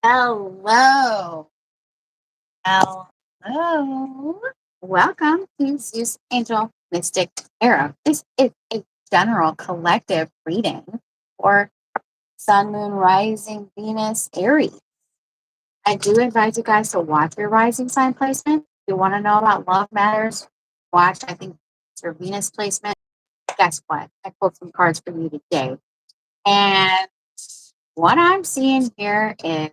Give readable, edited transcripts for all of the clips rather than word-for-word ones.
Hello. Hello. Welcome to Zeus Angel Mystic Tarot. This is a general collective reading for Sun, Moon, Rising, Venus, Aries. I do advise you guys to watch your rising sign placement. If you want to know about love matters, watch, I think, your Venus placement. Guess what? I pulled some cards for you today. And what I'm seeing here is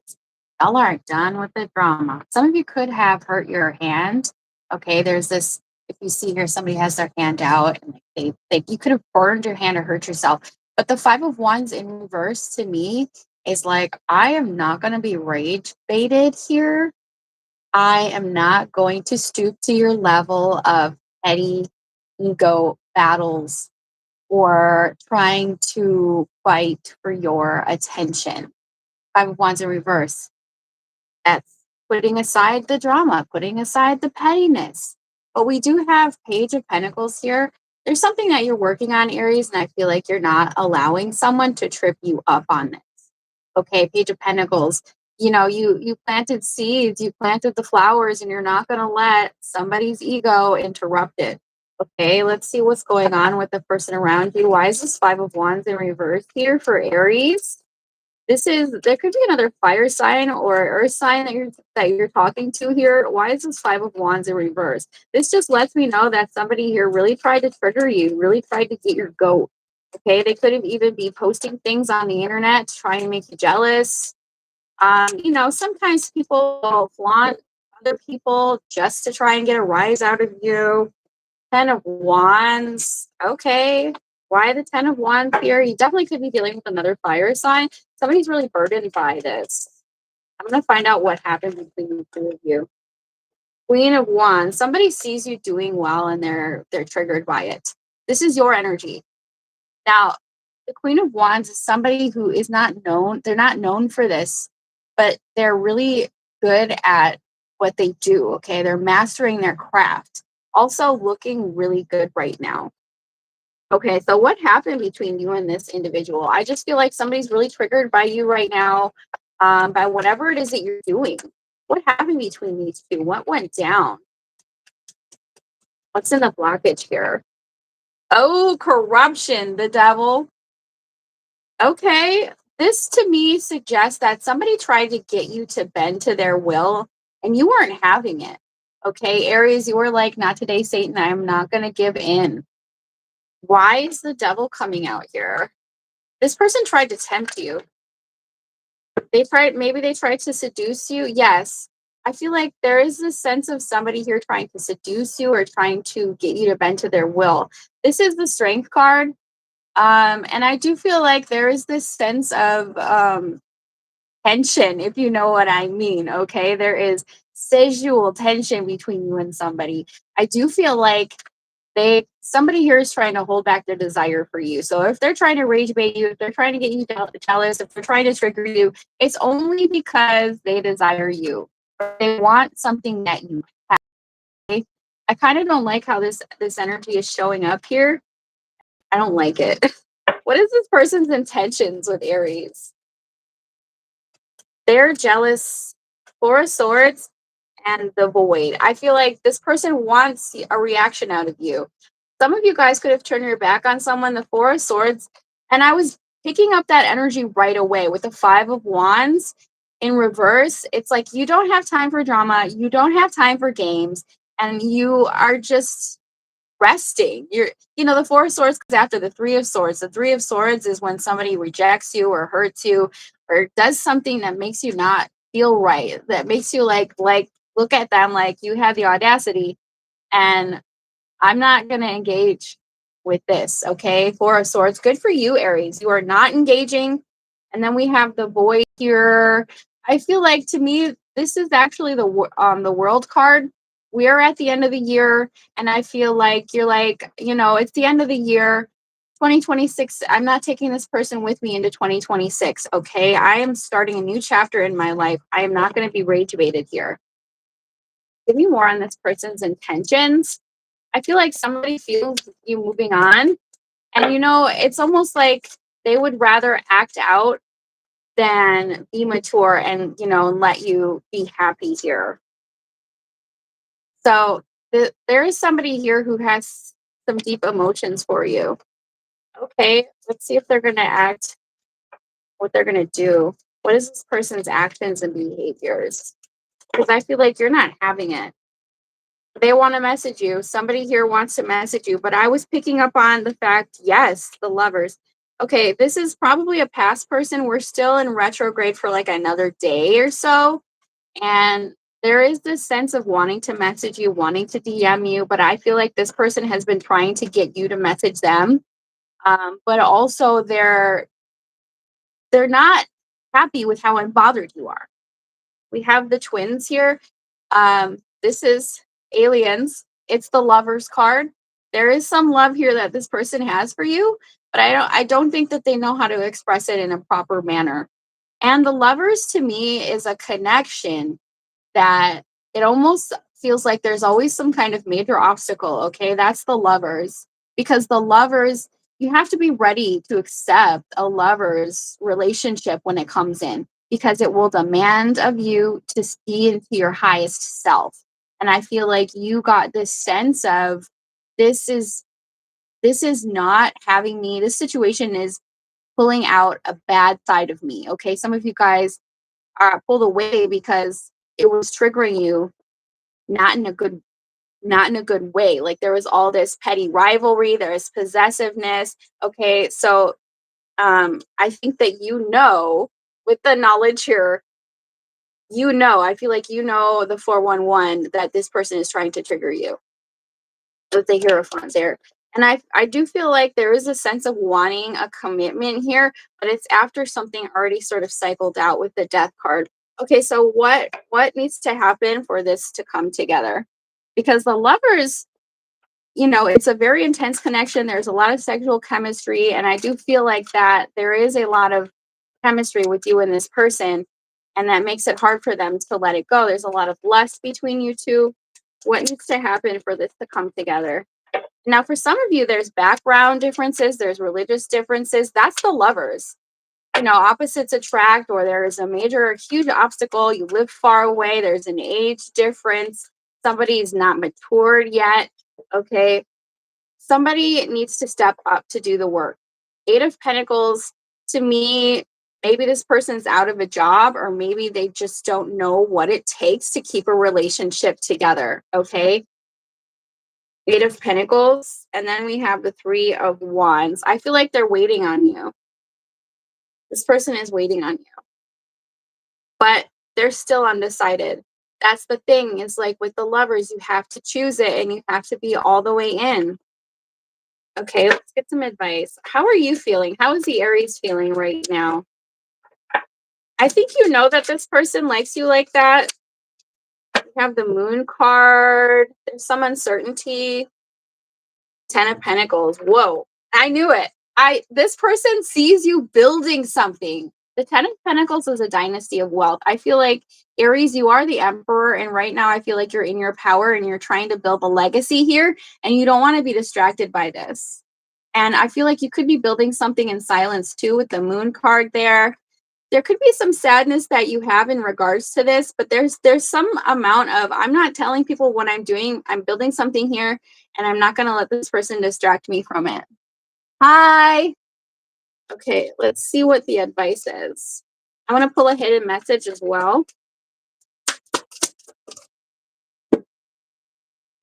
y'all are done with the drama. Some of you could have hurt your hand. Okay, there's this. If you see here, somebody has their hand out, and they you could have burned your hand or hurt yourself. But the Five of Wands in reverse to me is like, I am not going to be rage baited here. I am not going to stoop to your level of petty ego battles or trying to fight for your attention. Five of Wands in reverse. That's putting aside the drama, putting aside the pettiness. But we do have Page of Pentacles here. There's something that you're working on, Aries, and I feel like you're not allowing someone to trip you up on this. Okay, Page of Pentacles. You know, you planted seeds, you planted the flowers, and you're not going to let somebody's ego interrupt it. Okay, let's see what's going on with the person around you. Why is this Five of Wands in reverse here for Aries? There could be another fire sign or earth sign that you're talking to here. Why is this Five of Wands in reverse? This just lets me know that somebody here really tried to trigger you, really tried to get your goat. Okay, they could have even be posting things on the internet trying to make you jealous. Sometimes people will flaunt other people just to try and get a rise out of you. Ten of Wands. Okay. Why the Ten of Wands here? You definitely could be dealing with another fire sign. Somebody's really burdened by this. I'm going to find out what happened between the two of you. Queen of Wands. Somebody sees you doing well and they're triggered by it. This is your energy. Now, the Queen of Wands is somebody who is not known. They're not known for this, but they're really good at what they do. Okay. They're mastering their craft. Also looking really good right now. Okay. So what happened between you and this individual? I just feel like somebody's really triggered by you right now, by whatever it is that you're doing. What happened between these two? What went down? What's in the blockage here? Oh, corruption, the devil. Okay. This to me suggests that somebody tried to get you to bend to their will and you weren't having it. Okay. Aries, you were like, not today, Satan. I'm not going to give in. Why is the devil coming out here? This person tried to tempt you. Maybe they tried to seduce you. Yes. I feel like there is this sense of somebody here trying to seduce you or trying to get you to bend to their will. This is the strength card. And I do feel like there is this sense of tension, if you know what I mean. Okay. There is sexual tension between you and somebody. I do feel like somebody here is trying to hold back their desire for you. So if they're trying to rage bait you, if they're trying to get you jealous, if they're trying to trigger you, it's only because they desire you. They want something that you have. Okay? I kind of don't like how this energy is showing up here. I don't like it. What is this person's intentions with Aries? They're jealous. Four of Swords and the Void. I feel like this person wants a reaction out of you. Some of you guys could have turned your back on someone, the Four of Swords, and I was picking up that energy right away with the Five of Wands in reverse. It's like you don't have time for drama, you don't have time for games, and you are just resting. The Four of Swords comes after the Three of Swords. The Three of Swords is when somebody rejects you or hurts you or does something that makes you not feel right, that makes you like look at them like you have the audacity and I'm not going to engage with this. Okay. Four of Swords. Good for you, Aries. You are not engaging. And then we have the Void here. I feel like to me, this is actually the World card. We are at the end of the year. And I feel like you're like, it's the end of the year. 2026, I'm not taking this person with me into 2026. Okay. I am starting a new chapter in my life. I am not going to be rage baited here. Give me more on this person's intentions. I feel like somebody feels you moving on. And it's almost like they would rather act out than be mature and, let you be happy here. So there is somebody here who has some deep emotions for you. Okay, let's see if they're going to act, what they're going to do. What is this person's actions and behaviors? Because I feel like you're not having it. They want to message you. Somebody here wants to message you, but I was picking up on the fact, yes, the lovers. Okay, this is probably a past person. We're still in retrograde for like another day or so. And there is this sense of wanting to message you, wanting to DM you, but I feel like this person has been trying to get you to message them. But also they're not happy with how unbothered you are. We have the twins here. This is aliens. It's the lovers card. There is some love here that this person has for you, but I don't think that they know how to express it in a proper manner. And the lovers to me is a connection that it almost feels like there's always some kind of major obstacle. Okay, that's the lovers. Because the lovers, you have to be ready to accept a lover's relationship when it comes in, because it will demand of you to see into your highest self. And I feel like you got this sense of, this is this is not having me, this situation is pulling out a bad side of me. Okay, some of you guys are pulled away because it was triggering you, not in a good way. Like there was all this petty rivalry, there's possessiveness. Okay, so I think that, with the knowledge here, I feel like the 411 that this person is trying to trigger you with the Hierophant there. And I do feel like there is a sense of wanting a commitment here, but it's after something already sort of cycled out with the Death card. Okay, so what needs to happen for this to come together? Because the lovers, it's a very intense connection. There's a lot of sexual chemistry, and I do feel like that there is a lot of chemistry with you and this person, and that makes it hard for them to let it go. There's a lot of lust between you two. What needs to happen for this to come together? Now, for some of you, there's background differences, there's religious differences. That's the lovers. Opposites attract, or there is a major, huge obstacle. You live far away, there's an age difference. Somebody's not matured yet. Okay. Somebody needs to step up to do the work. Eight of Pentacles, to me, maybe this person's out of a job, or maybe they just don't know what it takes to keep a relationship together. Okay. Eight of Pentacles, and then we have the Three of Wands. I feel like they're waiting on you. This person is waiting on you, but they're still undecided. That's the thing, is like with the lovers, you have to choose it and you have to be all the way in. Okay, let's get some advice. How are you feeling? How is the Aries feeling right now? I think you know that this person likes you like that. You have the Moon card. There's some uncertainty. Ten of Pentacles. Whoa, I knew it. This person sees you building something. The Ten of Pentacles is a dynasty of wealth. I feel like, Aries, you are the emperor, and right now I feel like you're in your power and you're trying to build a legacy here, and you don't want to be distracted by this. And I feel like you could be building something in silence too, with the Moon card there. There could be some sadness that you have in regards to this, but there's some amount of, I'm not telling people what I'm doing. I'm building something here, and I'm not going to let this person distract me from it. Hi. Okay, let's see what the advice is. I want to pull a hidden message as well.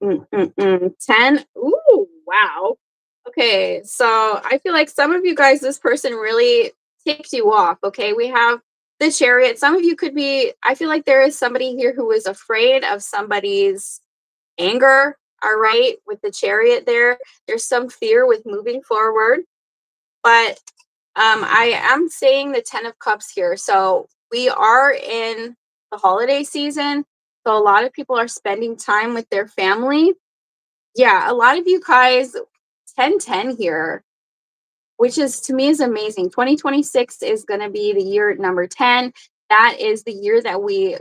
Mm-mm-mm. 10. Ooh, wow. Okay, so I feel like some of you guys, this person really ticked you off. Okay, we have the Chariot. Some of you could be, I feel like there is somebody here who is afraid of somebody's anger. All right, with the Chariot there, there's some fear with moving forward. But I am saying the Ten of Cups here. So we are in the holiday season. So a lot of people are spending time with their family. Yeah, a lot of you guys, 1010 here, which is, to me, is amazing. 2026 is going to be the year number 10. That is the year that we,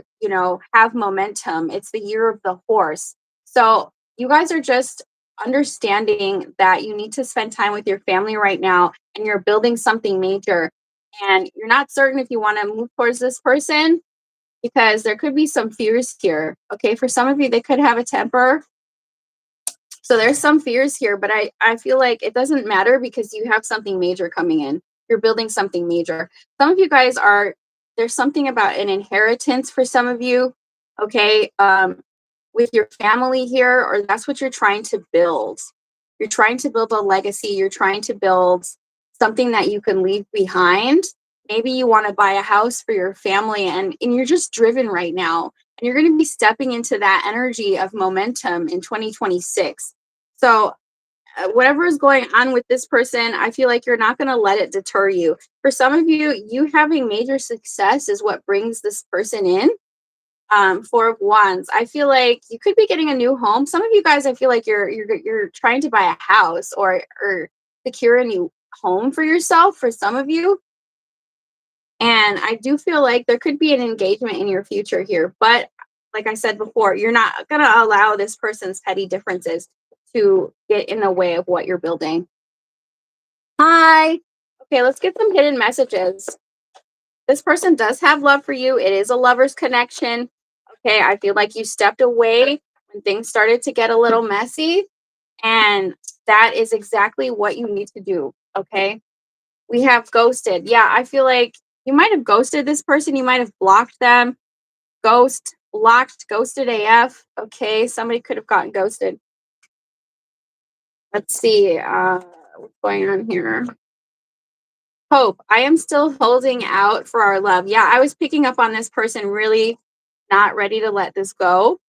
have momentum. It's the year of the horse. So you guys are just understanding that you need to spend time with your family right now, and you're building something major. and you're not certain if you want to move towards this person because there could be some fears here. Okay, for some of you, they could have a temper. So there's some fears here, but I feel like it doesn't matter because you have something major coming in. You're building something major. Some of you guys are, there's something about an inheritance for some of you, okay, with your family here, or that's what you're trying to build. You're trying to build a legacy. You're trying to build something that you can leave behind. Maybe you want to buy a house for your family, and you're just driven right now. And you're going to be stepping into that energy of momentum in 2026. So, whatever is going on with this person, I feel like you're not going to let it deter you. For some of you, you having major success is what brings this person in. Four of Wands. I feel like you could be getting a new home. Some of you guys, I feel like you're trying to buy a house or secure a new home for yourself. For some of you, and I do feel like there could be an engagement in your future here. But like I said before, you're not going to allow this person's petty differences to get in the way of what you're building. Hi. Okay, let's get some hidden messages. This person does have love for you. It is a lover's connection. Okay, I feel like you stepped away when things started to get a little messy. And that is exactly what you need to do. Okay. We have ghosted. Yeah, I feel like you might have ghosted this person. You might have blocked them. Ghost, blocked, ghosted AF. Okay, somebody could have gotten ghosted. Let's see what's going on here. Hope. I am still holding out for our love. Yeah, I was picking up on this person really not ready to let this go.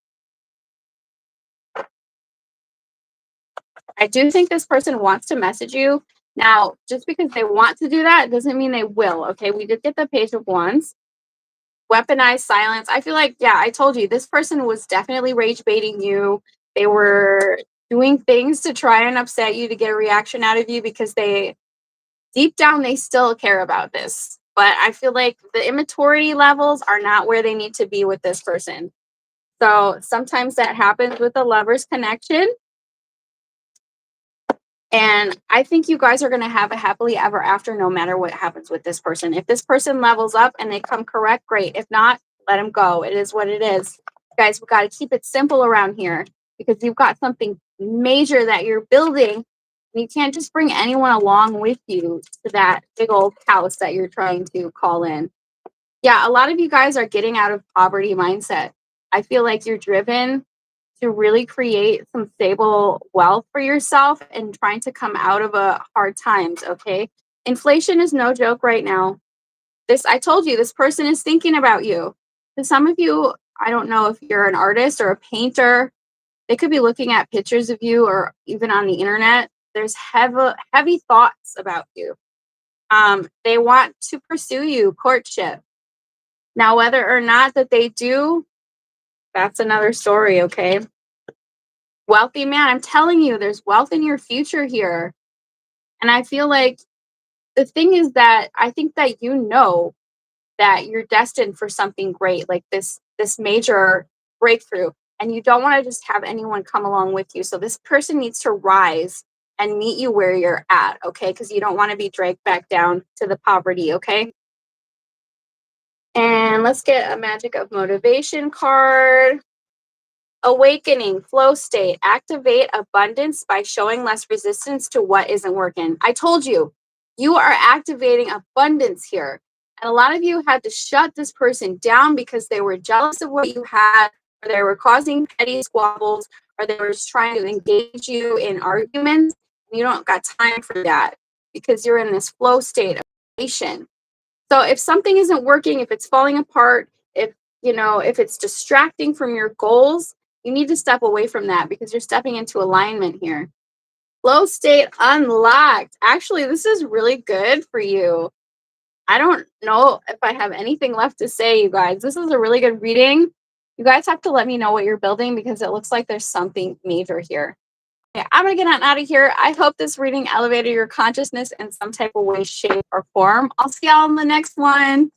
I do think this person wants to message you. Now, just because they want to do that doesn't mean they will. Okay, we did get the Page of Wands. Weaponized silence. I feel like, yeah, I told you this person was definitely rage baiting you. They were doing things to try and upset you to get a reaction out of you because they, deep down, they still care about this. But I feel like the immaturity levels are not where they need to be with this person. So sometimes that happens with a lover's connection. And I think you guys are going to have a happily ever after no matter what happens with this person. If this person levels up and they come correct, great. If not, let them go. It is what it is. Guys, we got to keep it simple around here because you've got something major that you're building. And you can't just bring anyone along with you to that big old house that you're trying to call in. Yeah, a lot of you guys are getting out of poverty mindset. I feel like you're driven to really create some stable wealth for yourself and trying to come out of a hard times, okay? Inflation is no joke right now. This, I told you, this person is thinking about you. To some of you, I don't know if you're an artist or a painter, they could be looking at pictures of you or even on the internet. There's heavy thoughts about you. They want to pursue you, courtship. Now, whether or not that they do, that's another story, okay? Wealthy man, I'm telling you, there's wealth in your future here. And I feel like the thing is that I think that you know that you're destined for something great, like this major breakthrough. And you don't want to just have anyone come along with you. So this person needs to rise and meet you where you're at, okay? Because you don't want to be dragged back down to the poverty, okay? And let's get a Magic of Motivation card. Awakening, flow state, activate abundance by showing less resistance to what isn't working. I told you, you are activating abundance here. And a lot of you had to shut this person down because they were jealous of what you had, or they were causing petty squabbles, or they were just trying to engage you in arguments. And you don't got time for that because you're in this flow state of creation. So if something isn't working, if it's falling apart, if it's distracting from your goals, you need to step away from that because you're stepping into alignment here. Flow state unlocked. Actually, this is really good for you. I don't know if I have anything left to say, you guys. This is a really good reading. You guys have to let me know what you're building because it looks like there's something major here. Okay, I'm going to get on out of here. I hope this reading elevated your consciousness in some type of way, shape, or form. I'll see y'all in the next one.